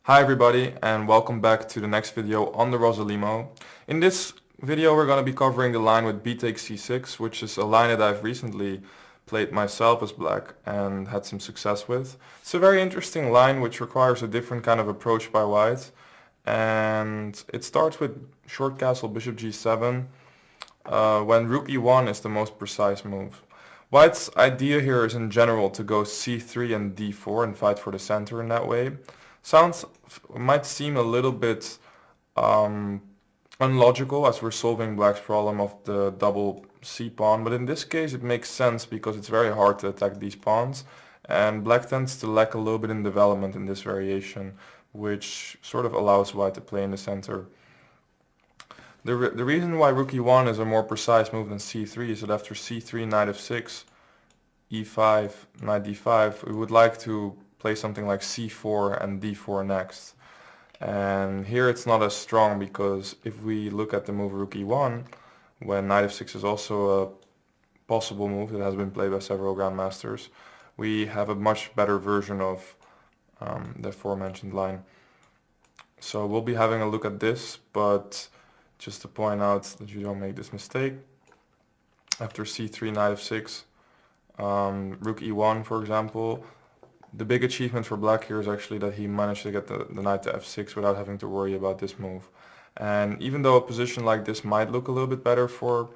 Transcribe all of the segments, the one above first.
Hi everybody and welcome back to the next video on the Rosalimo. In this video we're going to be covering the line with Bxc6, which is a line that I've recently played myself as black and had some success with. It's a very interesting line which requires a different kind of approach by white, and it starts with short castle bishop g7 when rook e1 is the most precise move. White's idea here is in general to go c3 and d4 and fight for the center in that way. Might seem a little bit unlogical as we're solving black's problem of the double c pawn, but in this case it makes sense because it's very hard to attack these pawns, and black tends to lack a little bit in development in this variation, which sort of allows white to play in the center. The reason why rook e1 is a more precise move than c3 is that after c3, knight f6, e5, knight d5, we would like to play something like c4 and d4 next. And here it's not as strong because if we look at the move rook e1, when knight f6 is also a possible move that has been played by several grandmasters, we have a much better version of the aforementioned line. So we'll be having a look at this, but just to point out that you don't make this mistake, after c3, knight f6, rook e1 for example, the big achievement for black here is actually that he managed to get the knight to f6 without having to worry about this move. And even though a position like this might look a little bit better for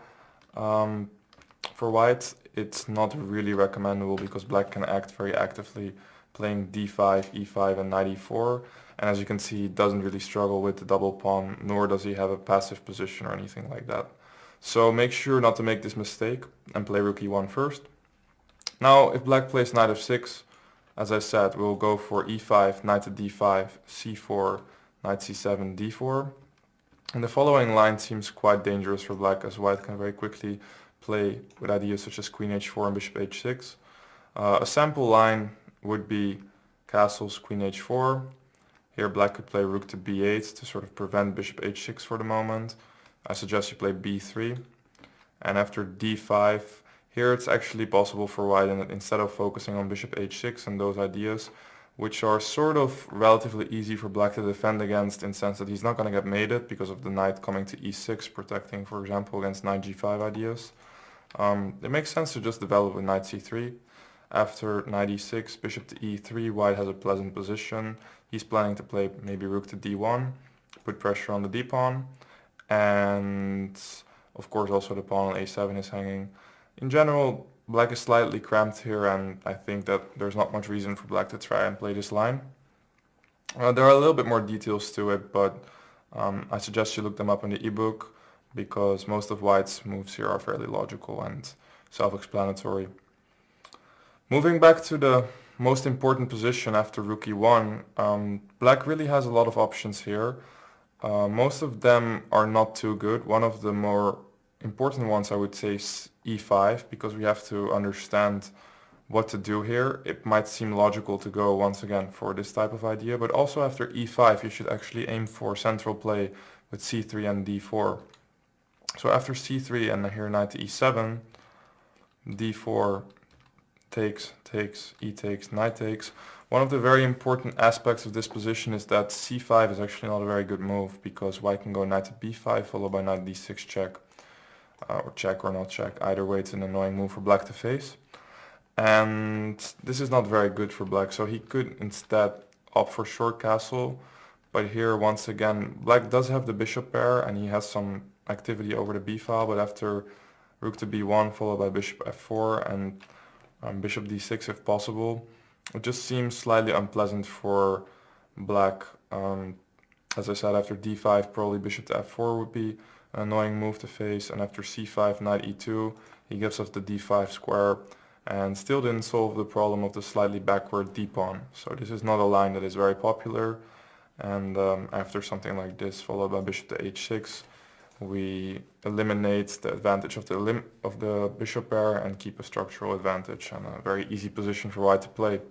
white, it's not really recommendable because black can act very actively playing d5, e5 and knight e4, and as you can see he doesn't really struggle with the double pawn, nor does he have a passive position or anything like that. So make sure not to make this mistake and play rook e1 first. Now if black plays knight f6, as I said, we'll go for e5, knight to d5, c4, knight c7, d4. And the following line seems quite dangerous for black, as white can very quickly play with ideas such as queen h4 and bishop h6. A sample line would be castles queen h4. Here black could play rook to b8 to sort of prevent bishop h6 for the moment. I suggest you play b3. And after d5, here it's actually possible for white, and instead of focusing on bishop h6 and those ideas, which are sort of relatively easy for black to defend against in the sense that he's not going to get mated because of the knight coming to e6, protecting, for example, against knight g5 ideas. It makes sense to just develop with knight c3. After knight e6, bishop to e3, white has a pleasant position. He's planning to play maybe rook to d1, put pressure on the d-pawn, and of course also the pawn on a7 is hanging. In general, black is slightly cramped here, and I think that there's not much reason for black to try and play this line. There are a little bit more details to it, but I suggest you look them up in the ebook because most of white's moves here are fairly logical and self-explanatory. Moving back to the most important position after rook e1, black really has a lot of options here. Most of them are not too good. One of the more important ones I would say is e5, because we have to understand what to do here. It might seem logical to go once again for this type of idea, but also after e5 you should actually aim for central play with c3 and d4. So after c3 and here knight to e7, d4 takes, e takes, knight takes. One of the very important aspects of this position is that c5 is actually not a very good move because white can go knight to b5 followed by knight d6 check. Or check or not check, either way it's an annoying move for black to face. And this is not very good for black, so he could instead opt for short castle. But here once again, black does have the bishop pair and he has some activity over the b file, but after rook to b1 followed by bishop f4 and bishop d6 if possible, it just seems slightly unpleasant for black. As I said, after d5 probably bishop to f4 would be an annoying move to face, and after c5, knight e2, he gives us the d5 square and still didn't solve the problem of the slightly backward d-pawn. So this is not a line that is very popular, and after something like this followed by bishop to h6, we eliminate the advantage of the bishop pair and keep a structural advantage and a very easy position for white to play.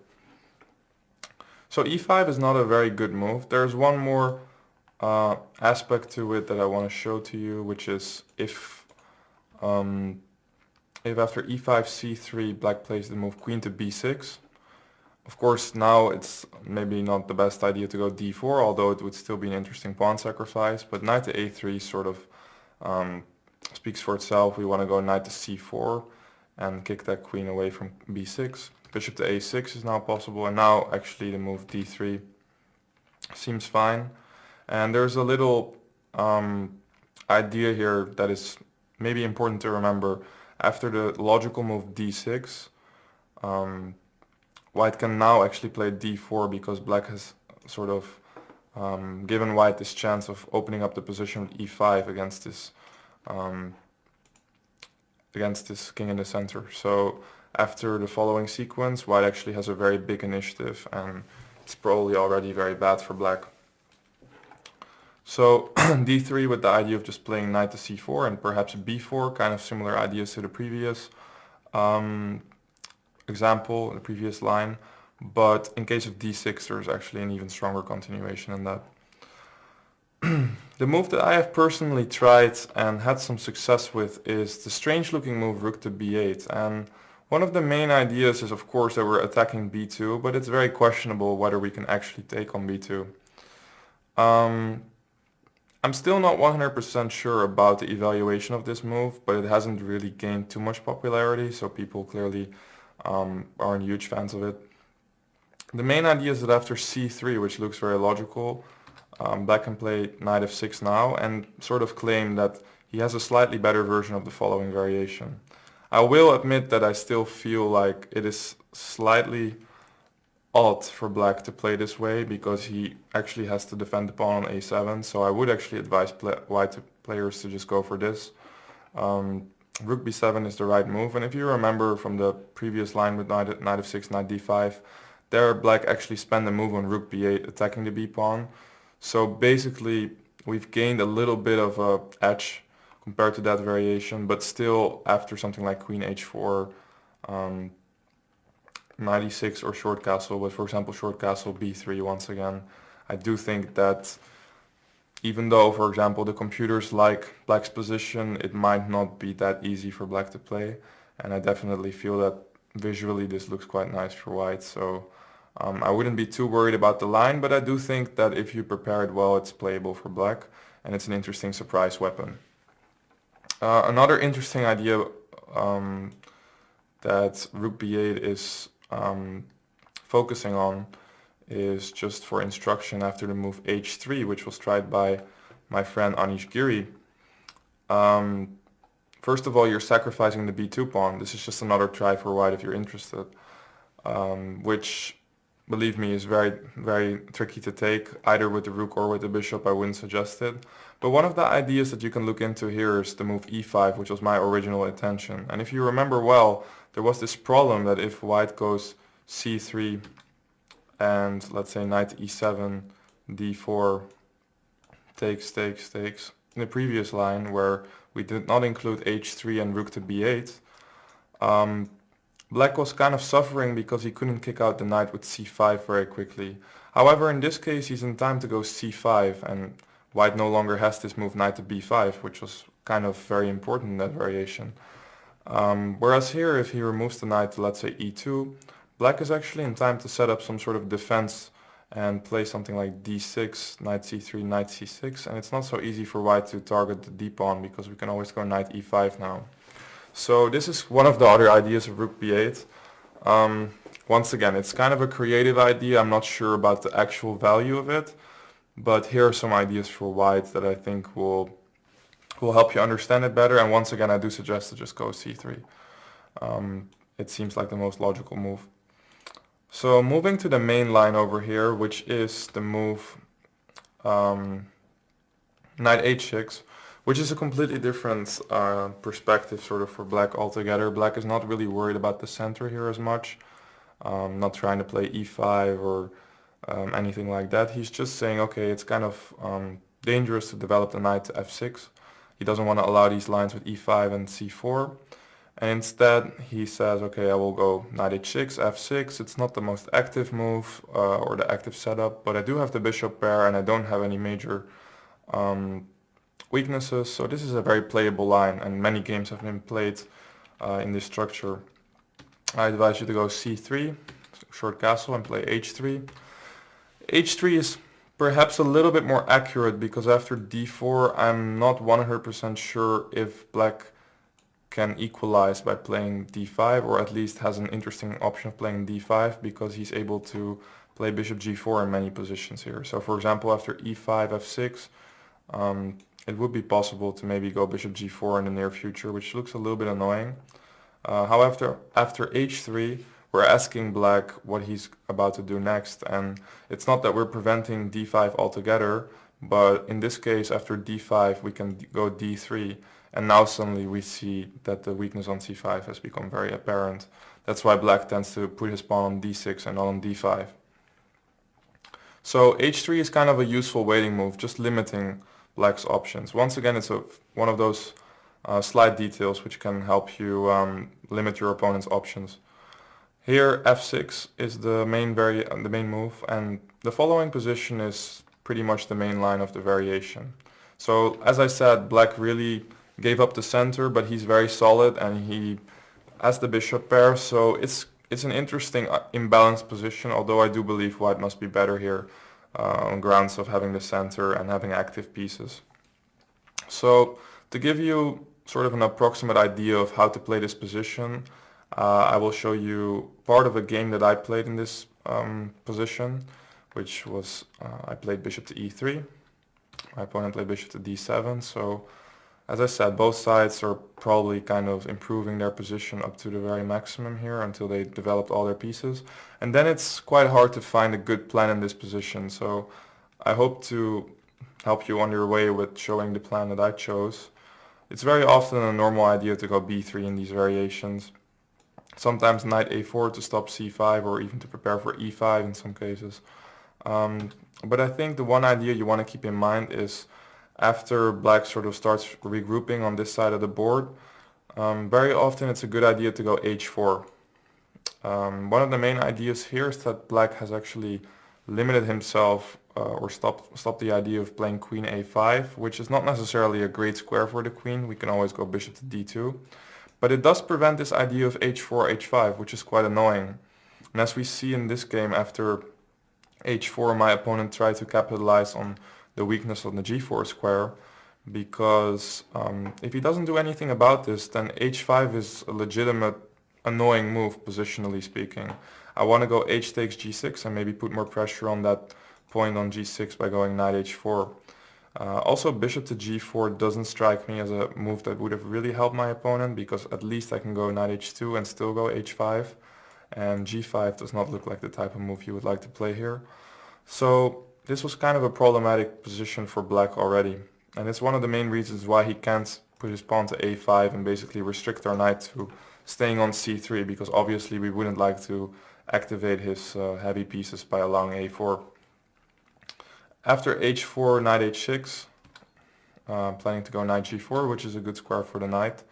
So e5 is not a very good move. There's one more aspect to it that I want to show to you, which is if after e5 c3 black plays the move queen to b6, Of course, now it's maybe not the best idea to go d4, although it would still be an interesting pawn sacrifice. But knight to a3 sort of speaks for itself. We want to go knight to c4 and kick that queen away from b6. Bishop to a6 is now possible, and now actually the move d3 seems fine. And there's a little idea here that is maybe important to remember. After the logical move d6, white can now actually play d4 because black has sort of given white this chance of opening up the position with e5 against this king in the center. So after the following sequence, white actually has a very big initiative, and it's probably already very bad for black. So d3 with the idea of just playing knight to c4 and perhaps b4, kind of similar ideas to the previous example, the previous line. But in case of d6, there's actually an even stronger continuation in that. The move that I have personally tried and had some success with is the strange looking move rook to b8. And one of the main ideas is of course that we're attacking b2, but it's very questionable whether we can actually take on b2. I'm still not 100% sure about the evaluation of this move, but it hasn't really gained too much popularity, so people clearly aren't huge fans of it. The main idea is that after c3, which looks very logical, black can play knight f6 now and sort of claim that he has a slightly better version of the following variation. I will admit that I still feel like it is slightly odd for black to play this way because he actually has to defend the pawn on a7, so I would actually advise white players to just go for this. Rook b7 is the right move, and if you remember from the previous line with knight f6, knight d5, there black actually spent a move on rook b8 attacking the b pawn. So basically we've gained a little bit of a edge compared to that variation, but still after something like queen h4, knight e6 or short castle, but for example short castle b3 once again, I do think that even though for example the computers like black's position, it might not be that easy for black to play, and I definitely feel that visually this looks quite nice for white. So I wouldn't be too worried about the line, but I do think that if you prepare it well, it's playable for black, and it's an interesting surprise weapon. Another interesting idea that rook b8 is focusing on is just for instruction after the move h3, which was tried by my friend Anish Giri. First of all, you're sacrificing the b2 pawn. This is just another try for white if you're interested, which, believe me, is very, very tricky to take, either with the rook or with the bishop. I wouldn't suggest it. But one of the ideas that you can look into here is the move e5, which was my original intention. And if you remember well, there was this problem that if white goes c3 and let's say knight e7, d4, takes, in the previous line where we did not include h3 and rook to b8, black was kind of suffering because he couldn't kick out the knight with c5 very quickly. However, in this case he's in time to go c5, and white no longer has this move knight to b5, which was kind of very important in that variation. Whereas here, if he removes the knight to, let's say, e2, black is actually in time to set up some sort of defense and play something like d6, knight c3, knight c6, and it's not so easy for white to target the d pawn because we can always go knight e5 now. So this is one of the other ideas of rook b8. Once again, it's kind of a creative idea. I'm not sure about the actual value of it, but here are some ideas for white that I think will help you understand it better. And once again, I do suggest to just go c3. It seems like the most logical move. So moving to the main line over here, which is the move knight h6, which is a completely different perspective sort of for black altogether. Black is not really worried about the center here as much, not trying to play e5 or anything like that. He's just saying, okay, it's kind of dangerous to develop the knight to f6. He doesn't want to allow these lines with e5 and c4. And instead he says, okay, I will go knight h6, f6. It's not the most active move or the active setup, but I do have the bishop pair and I don't have any major weaknesses. So this is a very playable line, and many games have been played in this structure. I advise you to go c3, short castle and play h3. h3 is perhaps a little bit more accurate because after d4 I'm not 100% sure if black can equalize by playing d5, or at least has an interesting option of playing d5 because he's able to play bishop g4 in many positions here. So for example, after e5, f6, it would be possible to maybe go bishop g4 in the near future, which looks a little bit annoying. However, after h3, we're asking black what he's about to do next, and it's not that we're preventing d5 altogether, but in this case, after d5, we can go d3, and now suddenly we see that the weakness on c5 has become very apparent. That's why black tends to put his pawn on d6 and not on d5. So h3 is kind of a useful waiting move, just limiting black's options. Once again, it's one of those slight details which can help you limit your opponent's options. Here f6 is the main move, and the following position is pretty much the main line of the variation. So as I said, black really gave up the center, but he's very solid and he has the bishop pair, so it's an interesting imbalanced position, although I do believe white must be better here on grounds of having the center and having active pieces. So to give you sort of an approximate idea of how to play this position, I will show you part of a game that I played in this position, which was I played bishop to e3. My opponent played bishop to d7, so as I said, both sides are probably kind of improving their position up to the very maximum here until they developed all their pieces. And then it's quite hard to find a good plan in this position, so I hope to help you on your way with showing the plan that I chose. It's very often a normal idea to go b3 in these variations. Sometimes knight a4 to stop c5, or even to prepare for e5 in some cases. But I think the one idea you want to keep in mind is after black sort of starts regrouping on this side of the board, very often it's a good idea to go h4. One of the main ideas here is that black has actually limited himself or stopped the idea of playing queen a5, which is not necessarily a great square for the queen. We can always go bishop to d2. But it does prevent this idea of h4, h5, which is quite annoying. And as we see in this game, after h4, my opponent tried to capitalize on the weakness on the g4 square, because if he doesn't do anything about this, then h5 is a legitimate annoying move, positionally speaking. I want to go h takes g6 and maybe put more pressure on that point on g6 by going knight h4. Also, bishop to g4 doesn't strike me as a move that would have really helped my opponent, because at least I can go knight h2 and still go h5, and g5 does not look like the type of move you would like to play here. So this was kind of a problematic position for black already, and it's one of the main reasons why he can't put his pawn to a5 and basically restrict our knight to staying on c3, because obviously we wouldn't like to activate his heavy pieces by allowing a4. After h4, knight h6, planning to go knight g4, which is a good square for the knight.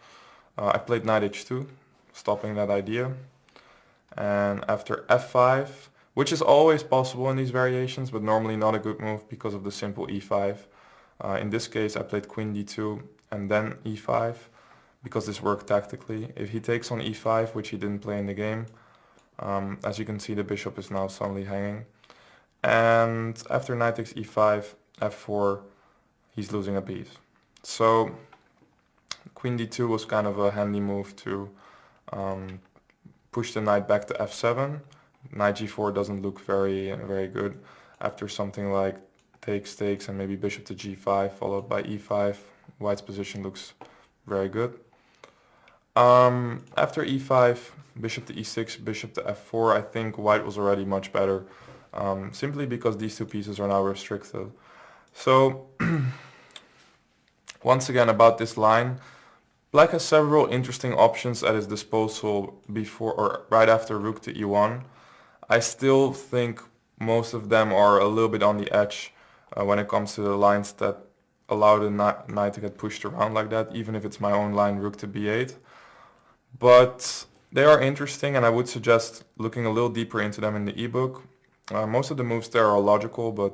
I played knight h2, stopping that idea. And after f5, which is always possible in these variations, but normally not a good move because of the simple e5. In this case, I played queen d2 and then e5, because this worked tactically. If he takes on e5, which he didn't play in the game, as you can see, the bishop is now suddenly hanging. And after knight takes e5, f4, he's losing a piece. So queen d2 was kind of a handy move to push the knight back to f7. Knight g4 doesn't look very good. After something like takes and maybe bishop to g5 followed by e5, white's position looks very good. After e5, bishop to e6, bishop to f4, I think white was already much better, simply because these two pieces are now restricted. So once again, about this line, black has several interesting options at his disposal before or right after rook to e1. I still think most of them are a little bit on the edge when it comes to the lines that allow the knight to get pushed around like that, even if it's my own line, rook to b8. But they are interesting, and I would suggest looking a little deeper into them in the ebook. Most of the moves there are logical, but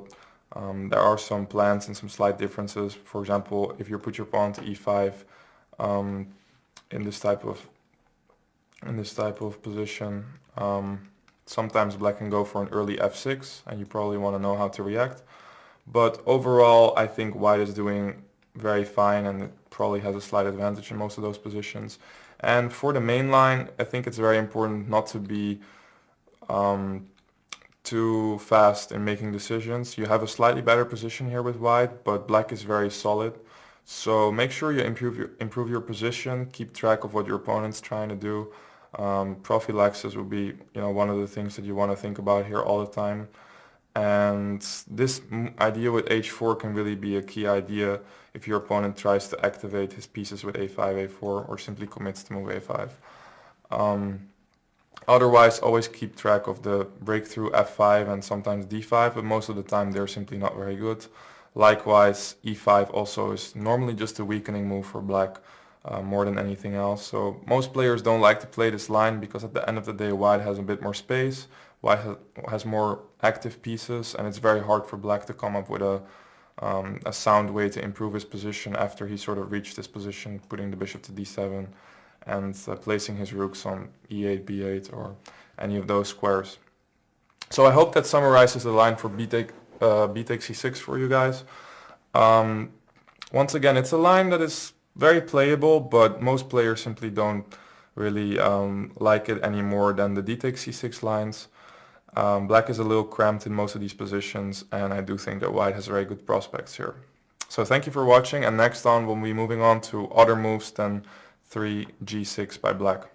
there are some plans and some slight differences. For example, if you put your pawn to e5 in this type of position, sometimes black can go for an early f6 and you probably want to know how to react. But overall, I think white is doing very fine and it probably has a slight advantage in most of those positions. And for the main line, I think it's very important not to be too fast in making decisions. You have a slightly better position here with white, but black is very solid. So make sure you improve your position, keep track of what your opponent's trying to do. Prophylaxis would be, one of the things that you want to think about here all the time. And this idea with h4 can really be a key idea if your opponent tries to activate his pieces with a5, a4, or simply commits to move a5. Otherwise, always keep track of the breakthrough f5 and sometimes d5, but most of the time they're simply not very good. Likewise, e5 also is normally just a weakening move for black more than anything else. So most players don't like to play this line because at the end of the day white has a bit more space, white has more active pieces, and it's very hard for black to come up with a sound way to improve his position after he sort of reached this position, putting the bishop to d7 and placing his rooks on e8, b8 or any of those squares. So I hope that summarizes the line for b takes c6 for you guys. Once again, it's a line that is very playable, but most players simply don't really like it any more than the d takes c6 lines. Black is a little cramped in most of these positions, and I do think that white has very good prospects here. So thank you for watching, and next on we'll be moving on to other moves than 3g6 by black.